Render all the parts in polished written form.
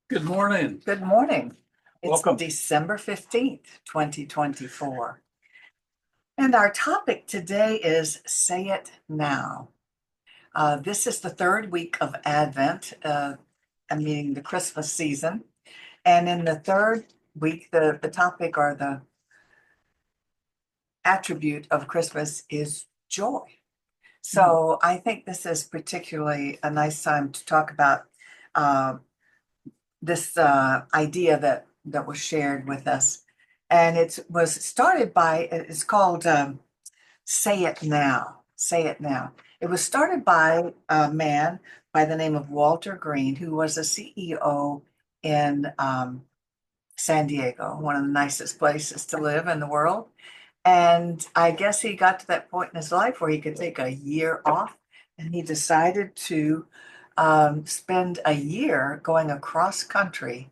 Good morning. Good morning. It's Welcome. December 15th, 2024. And our topic today is Say It Now. This is the third week of Advent, meaning the Christmas season. And in the third week, the topic or the attribute of Christmas is joy. So I think this is particularly a nice time to talk about uh, this idea that was shared with us, and it was started by it's called "Say It Now." Say it now. It was started by a man by the name of Walter Green, who was a CEO in San Diego, one of the nicest places to live in the world. And I guess he got to that point in his life where he could take a year off, and he decided to spend a year going across country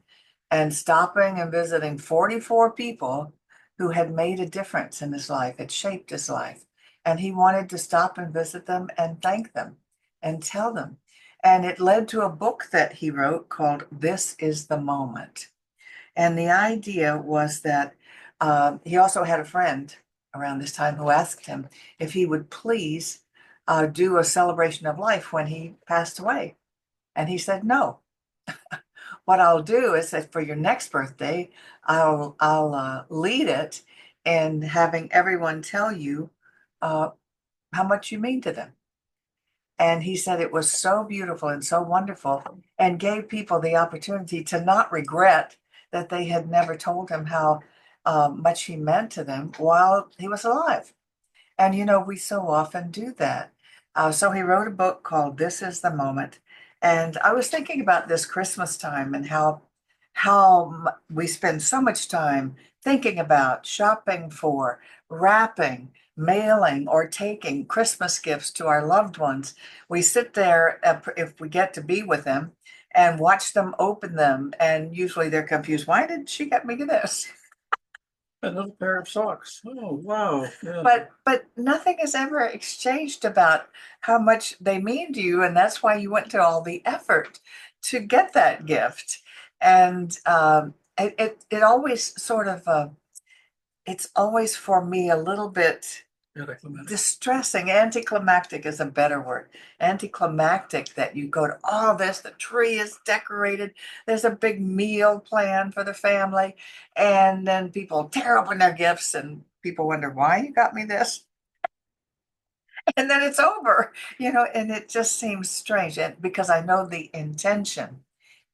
and stopping and visiting 44 people who had made a difference in his life, had shaped his life. And he wanted to stop and visit them and thank them and tell them. And it led to a book that he wrote called This Is the Moment. And the idea was that he also had a friend around this time who asked him if he would please do a celebration of life when he passed away. And he said, no. What I'll do is that for your next birthday, I'll lead it in having everyone tell you uh, how much you mean to them. And he said it was so beautiful and so wonderful and gave people the opportunity to not regret that they had never told him how much he meant to them while he was alive. And, we so often do that. So he wrote a book called This Is the Moment. And I was thinking about this Christmas time and how we spend so much time thinking about shopping for, wrapping, mailing, or taking Christmas gifts to our loved ones. We sit there, if we get to be with them, and watch them open them. And usually they're confused. Why did she get me this? Another pair of socks. Oh, wow. Yeah. But nothing is ever exchanged about how much they mean to you, and that's why you went to all the effort to get that gift. And it always sort of it's always for me a little bit distressing. Anticlimactic is a better word. Anticlimactic that you go to all this, the tree is decorated, there's a big meal planned for the family, and then people tear open their gifts and people wonder why you got me this. And then it's over, and it just seems strange. And because I know the intention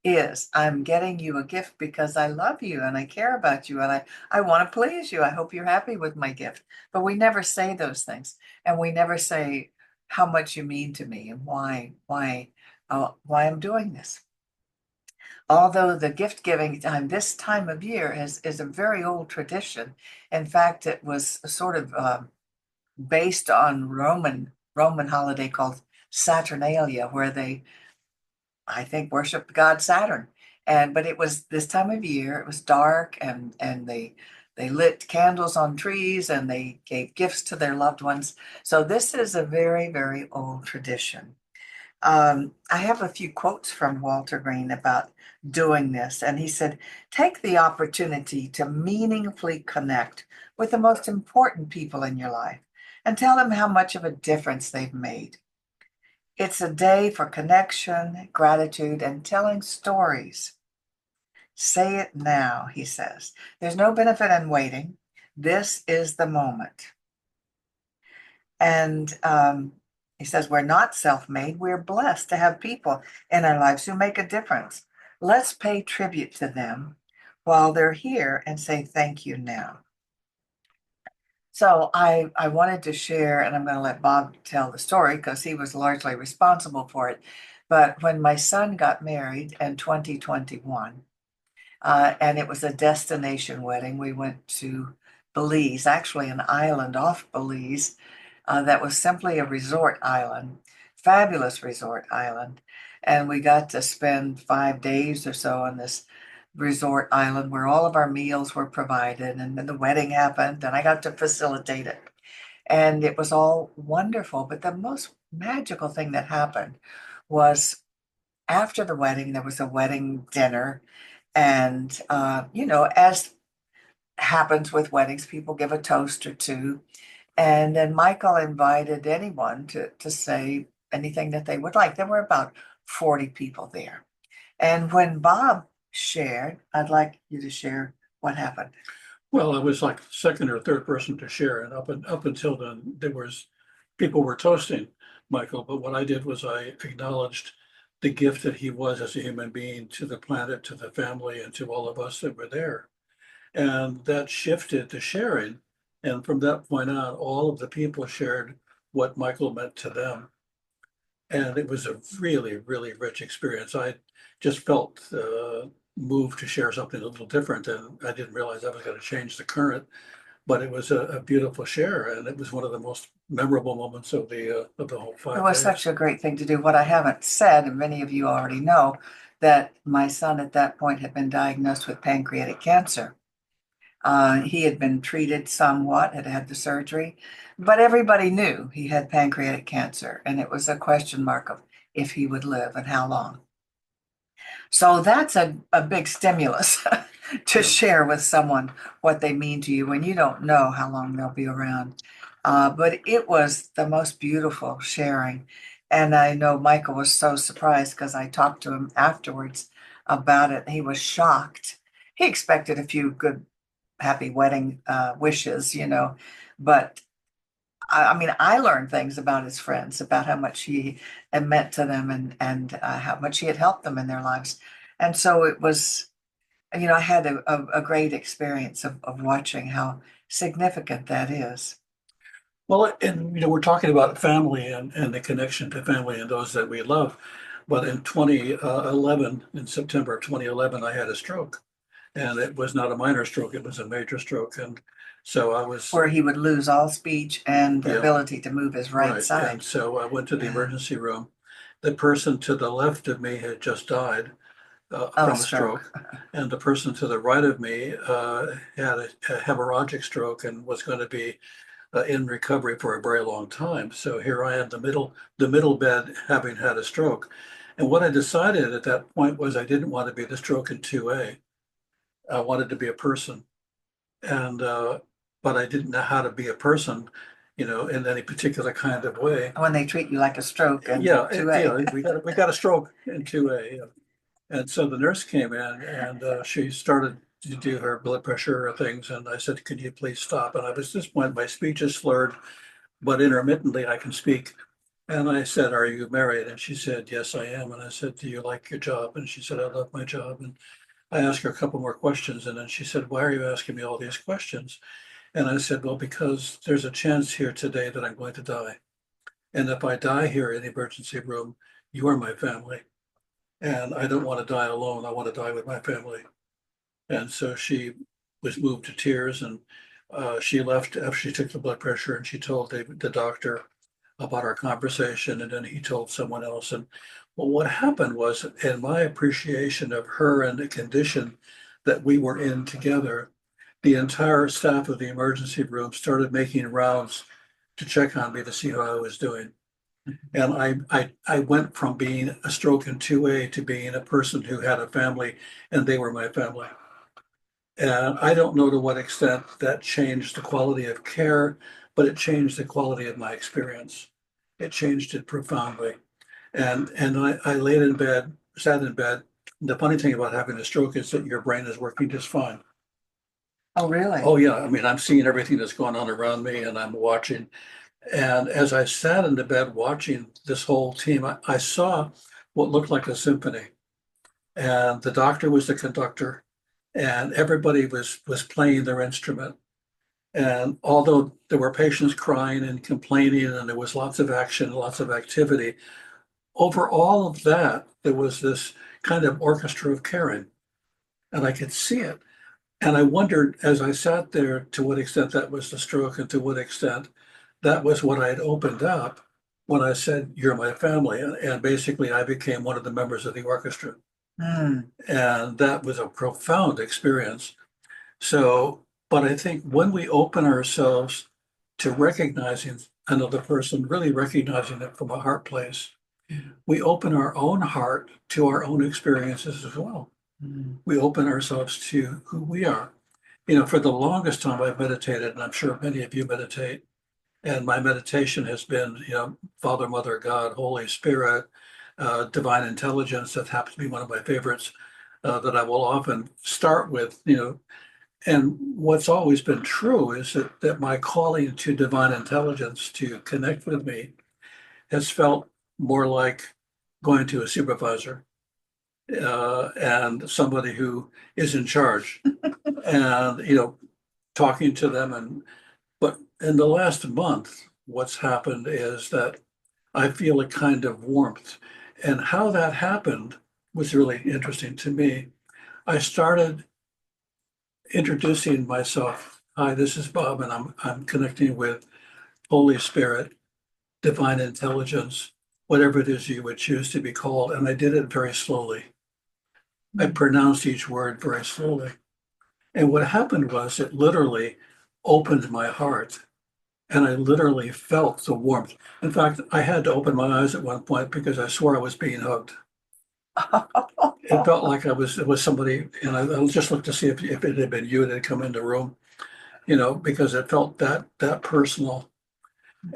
is I'm getting you a gift because I love you and I care about you and I want to please you. I hope you're happy with my gift. But we never say those things. And we never say how much you mean to me and why I'm doing this. Although the gift giving time, this time of year is a very old tradition. In fact, it was sort of based on Roman holiday called Saturnalia, where they I think worshiped god Saturn. But it was this time of year, it was dark and they lit candles on trees and they gave gifts to their loved ones. So this is a very, very old tradition. I have a few quotes from Walter Green about doing this. And he said, take the opportunity to meaningfully connect with the most important people in your life and tell them how much of a difference they've made. It's a day for connection, gratitude, and telling stories. Say it now, he says. There's no benefit in waiting. This is the moment. And he says, we're not self-made. We're blessed to have people in our lives who make a difference. Let's pay tribute to them while they're here and say thank you now. So I wanted to share, and I'm going to let Bob tell the story because he was largely responsible for it. But when my son got married in 2021, and it was a destination wedding, we went to Belize, actually an island off Belize that was simply a resort island, fabulous resort island. And we got to spend 5 days or so on this resort island where all of our meals were provided. And then the wedding happened, and I got to facilitate it. And it was all wonderful. But the most magical thing that happened was after the wedding, there was a wedding dinner. And, as happens with weddings, people give a toast or two. And then Michael invited anyone to say anything that they would like. There were about 40 people there. And when Bob shared, I'd like you to share what happened. Well, I was like the second or third person to share, and up until then, people were toasting Michael. But what I did was I acknowledged the gift that he was as a human being to the planet, to the family, and to all of us that were there. And that shifted to sharing. And from that point on, all of the people shared what Michael meant to them. And it was a really, really rich experience. I just felt moved to share something a little different, and I didn't realize I was going to change the current. But it was a beautiful share, and it was one of the most memorable moments of the whole It 5 was days. such a great thing to do. What I haven't said, and many of you already know, that my son at that point had been diagnosed with pancreatic cancer. He had been treated somewhat, had had the surgery, but everybody knew he had pancreatic cancer, and it was a question mark of if he would live and how long. So that's a big stimulus to Yeah. share with someone what they mean to you when you don't know how long they'll be around. But it was the most beautiful sharing. And I know Michael was so surprised because I talked to him afterwards about it. He was shocked. He expected a few good, happy wedding wishes, but I mean, I learned things about his friends, about how much he had meant to them and how much he had helped them in their lives. And so it was, I had a great experience of watching how significant that is. Well, and we're talking about family and the connection to family and those that we love. But in 2011, in September of 2011, I had a stroke, and it was not a minor stroke; it was a major stroke. And so I was, Where he would lose all speech and the yeah, ability to move his right right. And side. so I went to the Yeah. emergency room. The person to the left of me had just died Oh, from a stroke. stroke, and the person to the right of me had a hemorrhagic stroke and was going to be in recovery for a very long time. So here I am, the middle bed, having had a stroke. And what I decided at that point was I didn't want to be the stroke in 2A. I wanted to be a person, and but I didn't know how to be a person, in any particular kind of way. When they treat you like a stroke and Yeah, 2A. we got a stroke in 2A. Yeah. And so the nurse came in and she started to do her blood pressure things. And I said, could you please stop? And I was at this point, my speech is slurred, but intermittently I can speak. And I said, are you married? And she said, yes, I am. And I said, do you like your job? And she said, I love my job. And I asked her a couple more questions. And then she said, why are you asking me all these questions? And I said, well, because there's a chance here today that I'm going to die. And if I die here in the emergency room, you are my family. And I don't want to die alone. I want to die with my family. And so she was moved to tears, and she left after she took the blood pressure, and she told the doctor about our conversation, and then he told someone else. And well, what happened was, in my appreciation of her and the condition that we were in together, the entire staff of the emergency room started making rounds to check on me to see how I was doing. And I went from being a stroke in 2A to being a person who had a family, and they were my family. And I don't know to what extent that changed the quality of care, but it changed the quality of my experience. It changed it profoundly. And I laid in bed, sat in bed. The funny thing about having a stroke is that your brain is working just fine. Oh, really? Oh yeah, I mean, I'm seeing everything that's going on around me and I'm watching. And as I sat in the bed watching this whole team, I saw what looked like a symphony. And the doctor was the conductor, and everybody was playing their instrument. And although there were patients crying and complaining, and there was lots of action, lots of activity, over all of that, there was this kind of orchestra of caring, and I could see it. And I wondered as I sat there to what extent that was the stroke and to what extent that was what I had opened up when I said, you're my family. And basically, I became one of the members of the orchestra. Hmm. And that was a profound experience. So, but I think when we open ourselves to recognizing another person, really recognizing it from a heart place, we open our own heart to our own experiences as well. Mm. We open ourselves to who we are. You know, for the longest time I've meditated, and I'm sure many of you meditate, and my meditation has been, you know, Father, Mother, God, Holy Spirit, divine intelligence. That happens to be one of my favorites, that I will often start with, you know. And what's always been true is that my calling to divine intelligence to connect with me has felt more like going to a supervisor, and somebody who is in charge, and, you know, talking to them. And but in the last month, what's happened is that I feel a kind of warmth. And how that happened was really interesting to me. I started introducing myself. Hi, this is Bob, and I'm connecting with Holy Spirit, divine intelligence, whatever it is you would choose to be called. And I did it very slowly. I pronounced each word very slowly. And what happened was it literally opened my heart, and I literally felt the warmth. In fact, I had to open my eyes at one point because I swore I was being hugged. It felt like it was somebody, and I just looked to see if it had been you that had come in the room, you know, because it felt that personal.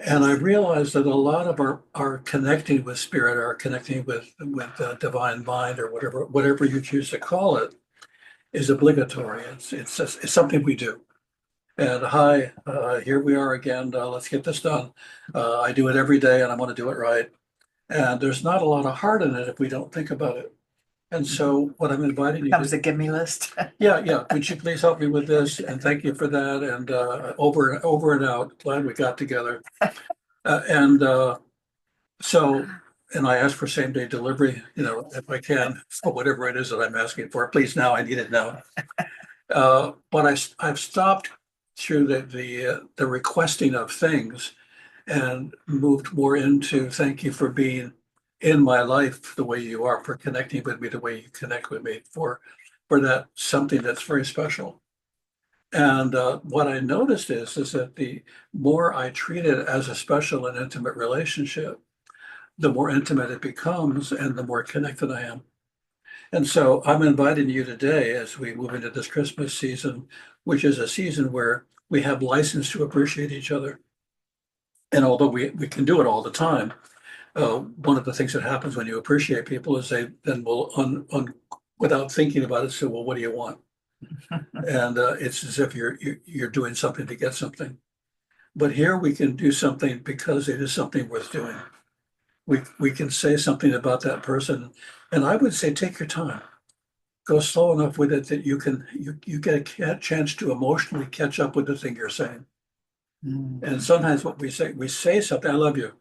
And I realized that a lot of our connecting with spirit, our connecting with divine mind, or whatever you choose to call it, is obligatory. It's something we do. And hi, here we are again. Let's get this done. I do it every day, and I want to do it right. And there's not a lot of heart in it if we don't think about it. And so, what I'm inviting you Comes to, a gimme list. yeah, would you please help me with this? And thank you for that. And over and out. Glad we got together. And so, and I ask for same day delivery, you know, if I can, for whatever it is that I'm asking for. Please, now, I need it now. But I've stopped through the requesting of things, and moved more into thank you for being in my life the way you are, for connecting with me the way you connect with me, for that something that's very special. And what I noticed is that the more I treat it as a special and intimate relationship, the more intimate it becomes, and the more connected I am. And so I'm inviting you today as we move into this Christmas season, which is a season where we have license to appreciate each other. And although we can do it all the time, one of the things that happens when you appreciate people is they then will, without thinking about it, say, well, what do you want? And it's as if you're doing something to get something. But here we can do something because it is something worth doing. We can say something about that person. And I would say, take your time. Go slow enough with it that you get a chance to emotionally catch up with the thing you're saying. Mm. And sometimes what we say something, I love you,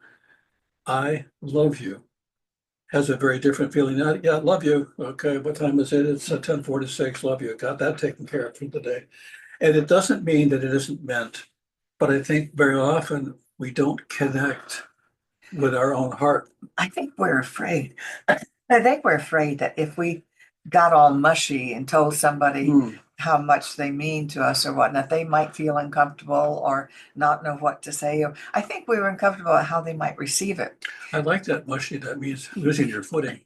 has a very different feeling. Yeah, I love you. Okay, what time is it? It's 10:46. Love you. Got that taken care of for the day. And it doesn't mean that it isn't meant, but I think very often we don't connect with our own heart. I think we're afraid. I think we're afraid that if we got all mushy and told somebody Hmm, how much they mean to us or whatnot, they might feel uncomfortable or not know what to say. I think we were uncomfortable at how they might receive it. I like that mushy. That means losing your footing.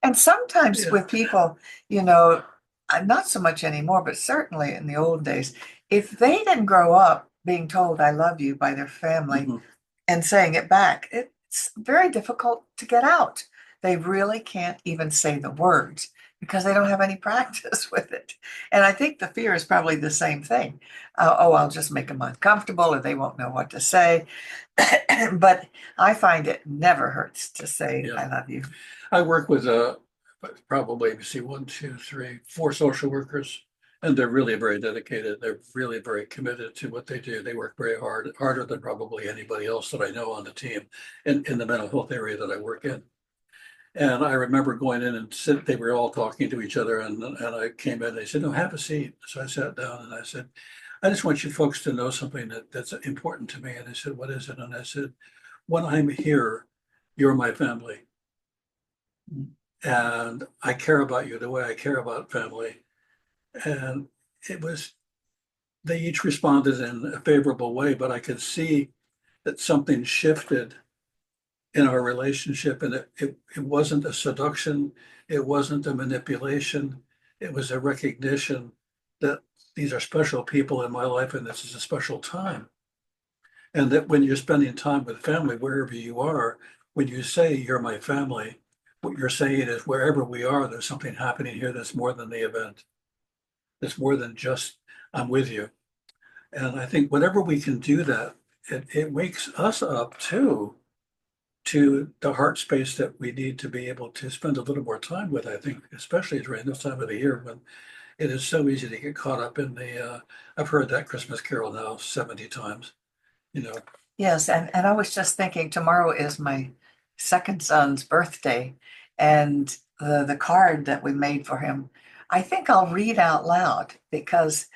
And sometimes Yeah. with people, not so much anymore, but certainly in the old days, if they didn't grow up being told I love you by their family Mhm. and saying it back, it's very difficult to get out. They really can't even say the words because they don't have any practice with it. And I think the fear is probably the same thing. Oh, I'll just make them uncomfortable or they won't know what to say. But I find it never hurts to say Yeah. I love you. I work with probably, let see, one, two, three, four social workers, and they're really very dedicated. They're really very committed to what they do. They work very hard, harder than probably anybody else that I know on the team in the mental health area that I work in. And I remember going in and they were all talking to each other, and I came in, they said, no, have a seat. So I sat down and I said, I just want you folks to know something that's important to me. And they said, what is it? And I said, when I'm here, you're my family. And I care about you the way I care about family. And it was, they each responded in a favorable way, but I could see that something shifted in our relationship. And it wasn't a seduction. It wasn't a manipulation. It was a recognition that these are special people in my life and this is a special time. And that when you're spending time with family, wherever you are, when you say you're my family, what you're saying is wherever we are, there's something happening here that's more than the event. It's more than just I'm with you. And I think whenever we can do that, it wakes us up too to the heart space that we need to be able to spend a little more time with, I think, especially during this time of the year when it is so easy to get caught up in I've heard that Christmas carol now 70 times, you know. Yes, and I was just thinking tomorrow is my second son's birthday, and the card that we made for him, I think I'll read out loud because,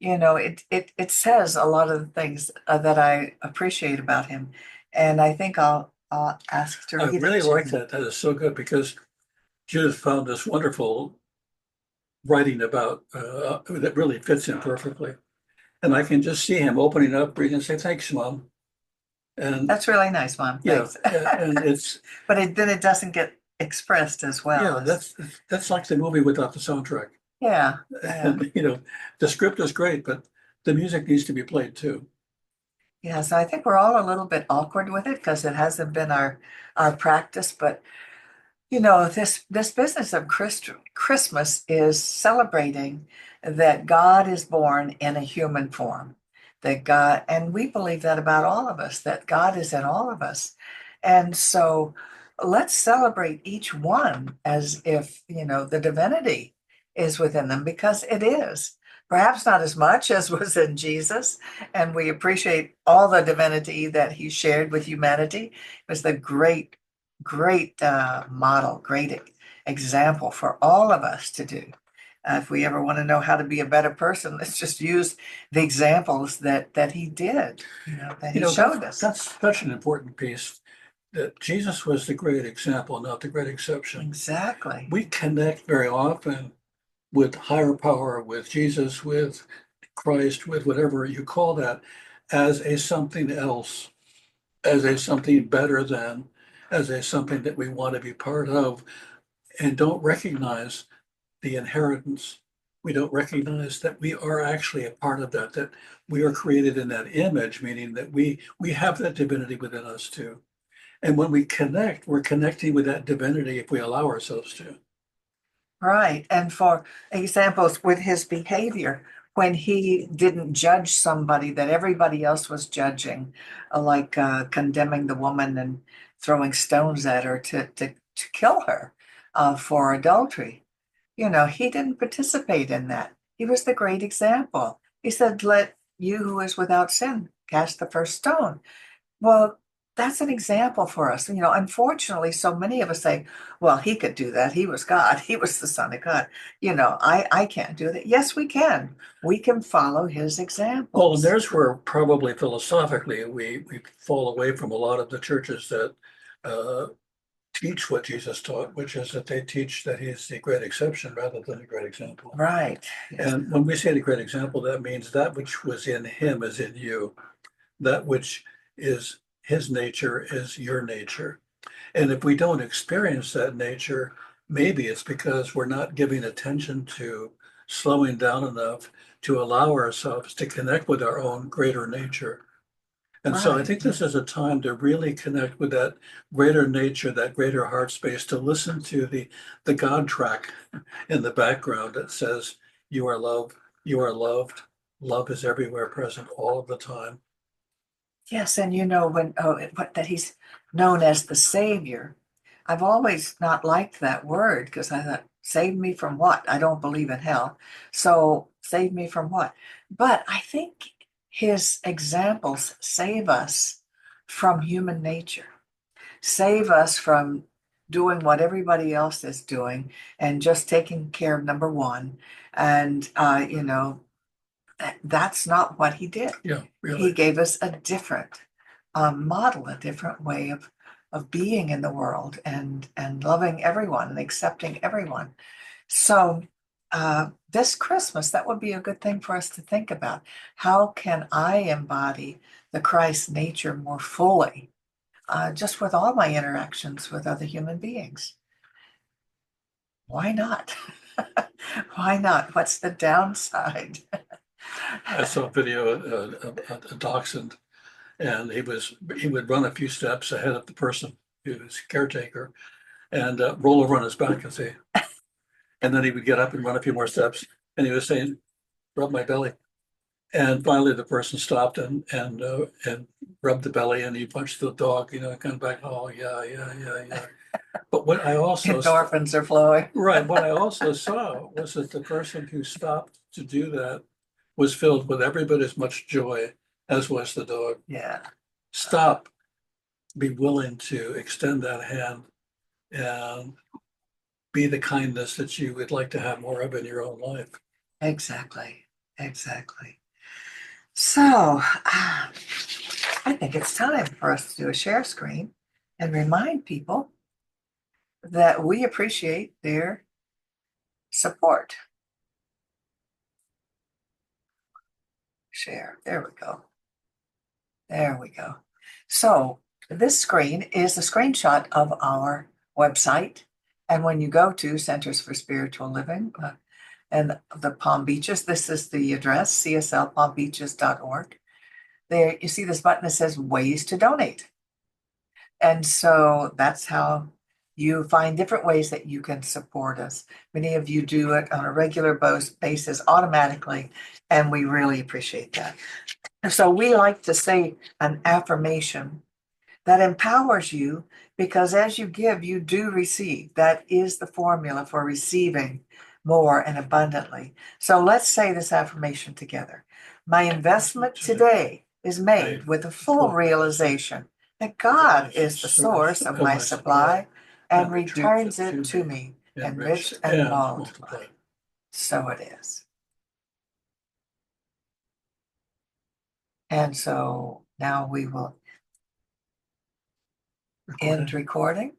it says a lot of the things that I appreciate about him, and I think I'll ask to I read really it to like him. that. That is so good because Judith found this wonderful writing about that really fits in perfectly. And I can just see him opening up, reading, and say, "Thanks, Mom." And That's really nice, Mom. yeah, Thanks. and it's But then it doesn't get expressed as well yeah, as, that's like the movie without the soundtrack. yeah, yeah. And the script is great, but the music needs to be played too. Yeah, so I think we're all a little bit awkward with it because it hasn't been our practice, but this business of Christmas is celebrating that God is born in a human form. That God, and we believe that about all of us, that God is in all of us. And so let's celebrate each one as if, the divinity is within them because it is. Perhaps not as much as was in Jesus, and we appreciate all the divinity that he shared with humanity. It was the great model, example for all of us to do. If we ever want to know how to be a better person, let's just use the examples that he did, that he That's showed us. that's such an important piece that Jesus was the great example, not the great exception. Exactly. We connect very often with higher power, with Jesus, with Christ, with whatever you call that, as a something else, as a something better than, as a something that we want to be part of, and don't recognize the inheritance. We don't recognize that we are actually a part of that, that we are created in that image, meaning that we have that divinity within us too. And when we connect, we're connecting with that divinity if we allow ourselves to. Right. And for examples with his behavior, when he didn't judge somebody that everybody else was judging, like condemning the woman and throwing stones at her to kill her for adultery. He didn't participate in that. He was the great example. He said, "Let you who is without sin cast the first stone." Well, that's an example for us. Unfortunately, so many of us say, well, he could do that. He was God. He was the Son of God. I can't do that. Yes, we can. We can follow his Well, and examples. there's where probably philosophically we fall away from a lot of the churches that uh, teach what Jesus taught, which is that they teach that he's the great exception rather than the great example. Right. Yes. And when we say the great example, that means that which was in him is in you. That which is his nature is your nature. And if we don't experience that nature, maybe it's because we're not giving attention to slowing down enough to allow ourselves to connect with our own greater nature. And so I Right. think this is a time to really connect with that greater nature, that greater heart space, to listen to the God track in the background that says, "You are loved, you are loved. Love is everywhere present all of the time." Yes. And that he's known as the Savior. I've always not liked that word because I thought, save me from what? I don't believe in hell. So save me from what? But I think his examples save us from human nature, save us from doing what everybody else is doing and just taking care of number one. And, that's not what he did. Yeah, He really. gave us a different model, a different way of being in the world and loving everyone and accepting everyone. So this Christmas, that would be a good thing for us to think about. How can I embody the Christ nature more fully just with all my interactions with other human beings. Why not? Why not? What's the downside? I saw a video of a dachshund, and he would run a few steps ahead of the person who was caretaker, and roll over on his back and say, and then he would get up and run a few more steps, and he was saying, "Rub my belly." And finally, the person stopped and rubbed the belly, and he punched the dog, kind of back. Oh yeah, yeah, yeah, yeah. But what I also Endorphins are flowing. right, what I also saw was that the person who stopped to do that was filled with every bit as much joy as was the dog. Yeah, Stop, be willing to extend that hand and be the kindness that you would like to have more of in your own life. exactly. Exactly. So I think it's time for us to do a share screen and remind people that we appreciate their support. Share. There we go. There we go. So this screen is a screenshot of our website. And when you go to Centers for Spiritual Living and the Palm Beaches, this is the address, cslpalmbeaches.org. There, you see this button that says ways to donate. And so that's how you find different ways that you can support us. Many of you do it on a regular basis automatically, and we really appreciate that. So we like to say an affirmation that empowers you, because as you give, you do receive. That is the formula for receiving more and abundantly. So let's say this affirmation together. My investment today is made with a full realization that God is the source of my supply and returns it to me enriched and multiplied. So it is. And so now we will end recording.